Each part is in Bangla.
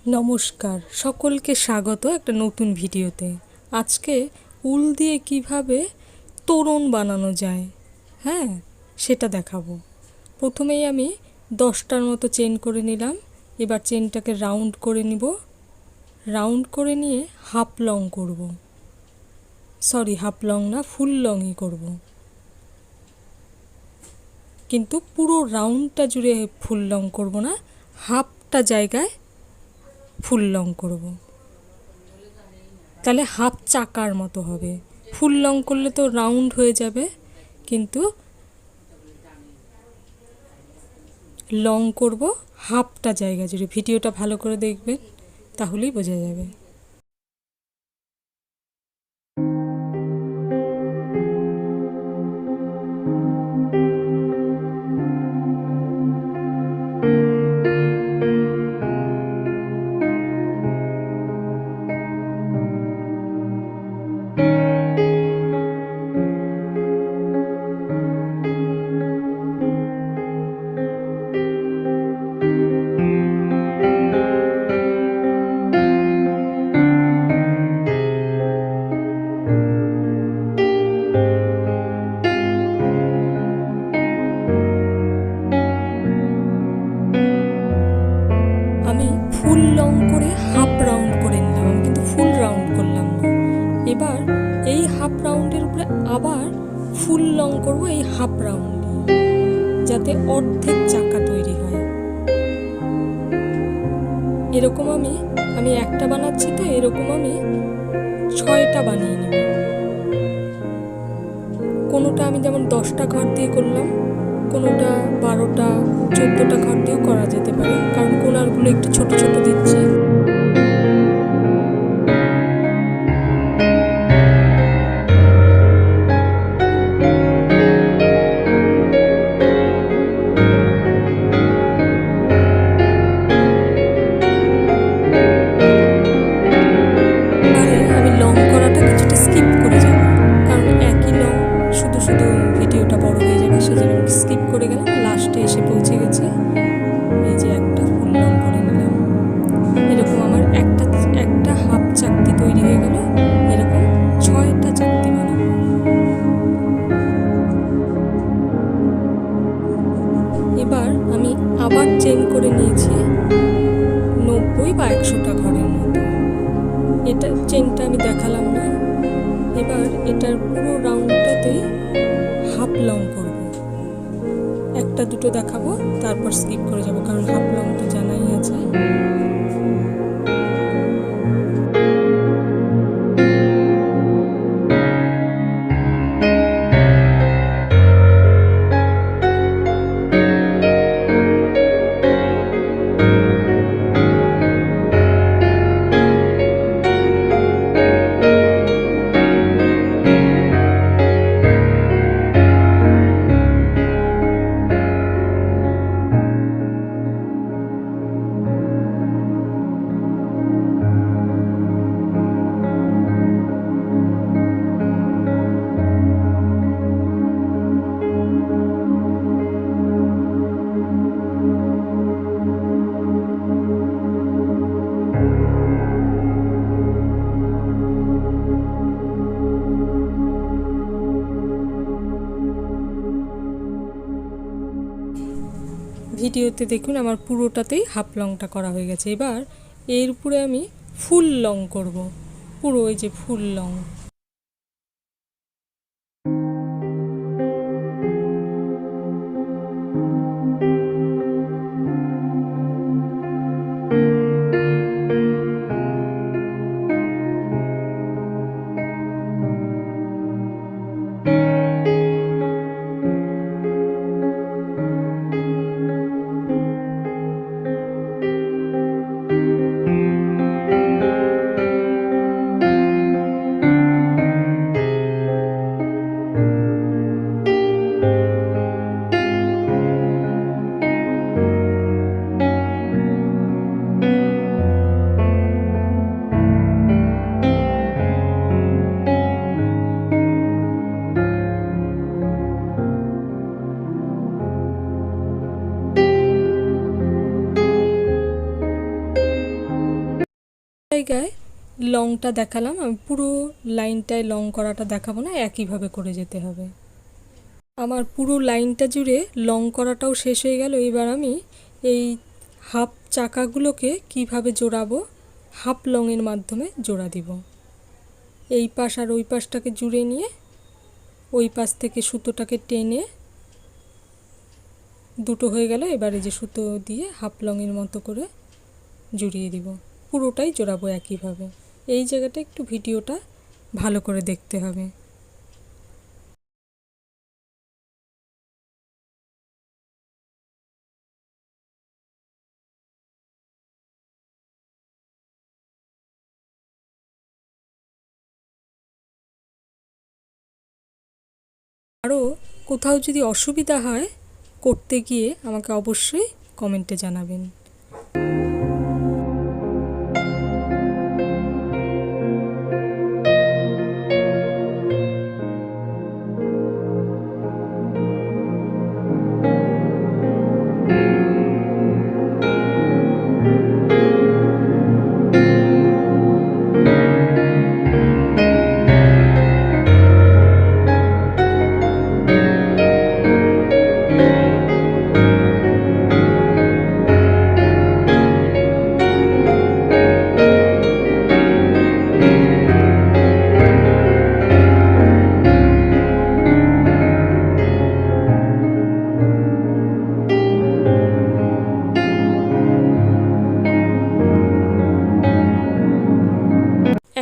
নমস্কার, সকলকে স্বাগত একটা নতুন ভিডিওতে। আজকে উল দিয়ে কিভাবে তোরণ বানানো যায়, হ্যাঁ, সেটা দেখাবো। প্রথমেই আমি 10টার মতো চেন করে নিলাম। এবার চেনটাকে রাউন্ড করে নিব। রাউন্ড করে নিয়ে হাফ লং করব, সরি হাফ লং না, ফুল লংই করব, কিন্তু পুরো রাউন্ডটা জুড়ে ফুল লং করব না, হাফটা জায়গায় ফুল লং করব, তাহলে হাফ চাকার মতো হবে। ফুল লং করলে তো রাউন্ড হয়ে যাবে, কিন্তু লং করব হাফটা জায়গা জুড়ে। ভিডিওটা ভালো করে দেখবেন, তাহলেই বোঝা যাবে। আমি ফুল লং করে হাফ রাউন্ড করে নিলাম, আমি কিন্তু ফুল রাউন্ড করলাম না। এবার এই হাফ রাউন্ডের উপরে আবার ফুল লং করব এই হাফ রাউন্ডে, যাতে অর্ধেক চাকা তৈরি হয়। এরকম আমি একটা বানাচ্ছি, তো এরকম আমি 6টা বানিয়ে নেব। কোনোটা আমি যেমন 10টা ঘর দিয়ে করলাম, কোনোটা 12টা 14টা ঘর দিয়েও করা যেতে পারে, কারণ কোনারগুলো একটু ছোট ছোট দিচ্ছি। আমি লং করাটা কিছুটা স্কিপ করে যাব, কারণ একই লং শুধু শুধু ভিডিওটা বড় হয়ে যাবে, সেজন্য আমি স্কিপ করে গেলাম। লাস্টে এসে পৌঁছে গেছে। এই যে একটা ফুল লং করে নিলাম, এরকম আমার একটা হাফ চাকতি তৈরি হয়ে গেল। এরকম 6টা চাকতি বানাবো। এবার আমি আবার চেন করে নিয়েছি 90 বা 100টা ঘরের মতো। এটা চেনটা আমি দেখালাম না। এবার এটার পুরো রাউন্ডটাতেই হাফ লং করব। একটা দুটো দেখাবো, তারপর স্কিপ করে যাব, কারণ হাফ লং তো জানাই আছে। ভিডিওতে দেখুন আমার পুরোটাতেই হাফ লংটা করা হয়ে গেছে। এবার এর উপরে আমি ফুল লং করব, পুরো ওই যে ফুল লং। জায়গায় লংটা দেখালাম, আমি পুরো লাইনটায় লং করাটা দেখাবো না, একইভাবে করে যেতে হবে। আমার পুরো লাইনটা জুড়ে লং করাটাও শেষ হয়ে গেল। এবার আমি এই হাফ চাকাগুলোকে কিভাবে জোড়াবো, হাফ লংয়ের মাধ্যমে জোড়া দিব। এই পাশ আর ওই পাশটাকে জুড়ে নিয়ে ওই পাশ থেকে সুতোটাকে টেনে দুটো হয়ে গেল। এবারে যে সুতো দিয়ে হাফ লংয়ের মতো করে জুড়িয়ে দিব, পুরোটাই জোড়াবো একইভাবে। এই জায়গাটা একটু ভিডিওটা ভালো করে দেখতে হবে। আরও কোথাও যদি অসুবিধা হয় করতে গিয়ে আমাকে অবশ্যই কমেন্টে জানাবেন।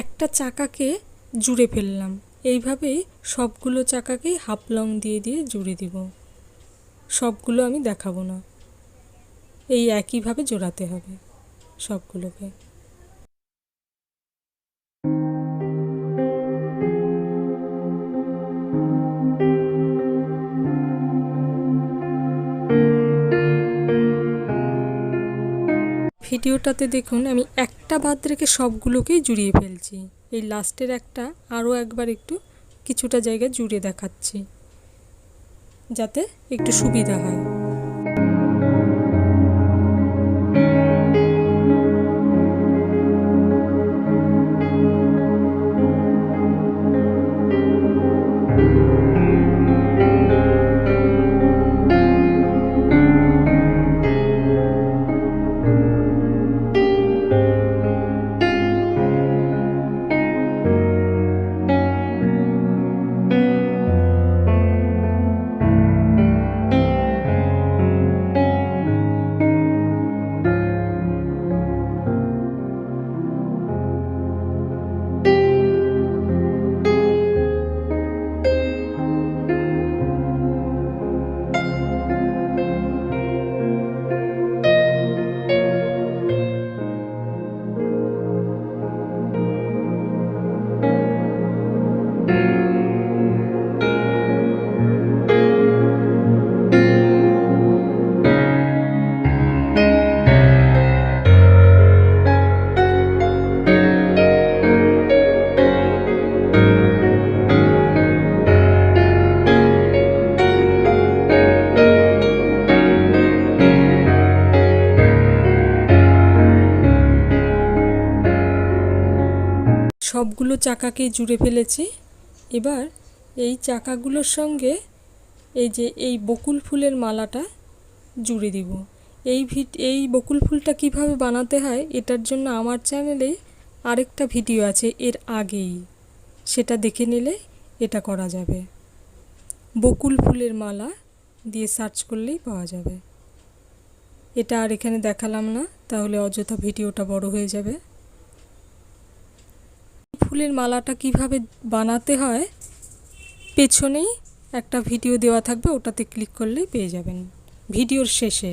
একটা চাকাকে জুড়ে ফেললাম, এইভাবেই সবগুলো চাকাকেই হাফ লং দিয়ে দিয়ে জুড়ে দিব। সবগুলো আমি দেখাবো না, এই একইভাবে জোড়াতে হবে সবগুলোকে। ভিডিওটাতে দেখুন আমি একটা বাদ রেখে সবগুলোকেই জুড়িয়ে ফেলছি। এই লাস্টের একটা আরও একবার একটু কিছুটা জায়গা জুড়ে দেখাচ্ছি যাতে একটু সুবিধা হয়। সবগুলো চাকাকেই জুড়ে ফেলেছি। এবার এই চাকাগুলোর সঙ্গে এই যে এই বকুল ফুলের মালাটা জুড়ে দিব। এই বকুল ফুলটা কিভাবে বানাতে হয় এটার জন্য আমার চ্যানেলে আরেকটা ভিডিও আছে এর আগেই, সেটা দেখে নিলে এটা করা যাবে। বকুল ফুলের মালা দিয়ে সার্চ করলেই পাওয়া যাবে। এটা আর এখানে দেখালাম না, তাহলে অযথা ভিডিওটা বড় হয়ে যাবে। ফুলের মালাটা কিভাবে বানাতে হয় পেছনেই একটা ভিডিও দেওয়া থাকবে, ওটাতে ক্লিক করলেই পেয়ে যাবেন ভিডিওর শেষে।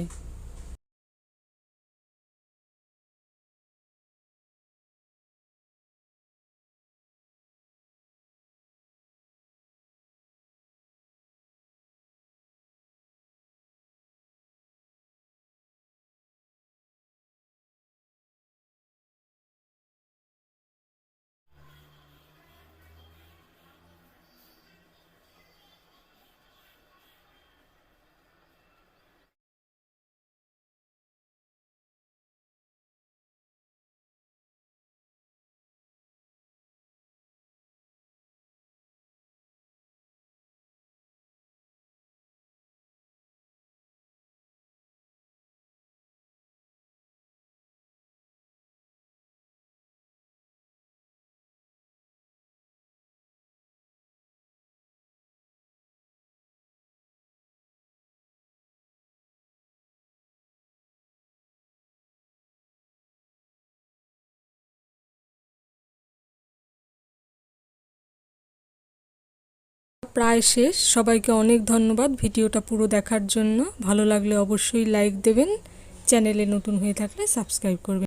প্রায় শেষ। সবাইকে অনেক ধন্যবাদ ভিডিওটা পুরো দেখার জন্য। ভালো লাগলে অবশ্যই লাইক দেবেন, চ্যানেলে নতুন হয়ে থাকলে সাবস্ক্রাইব করবেন।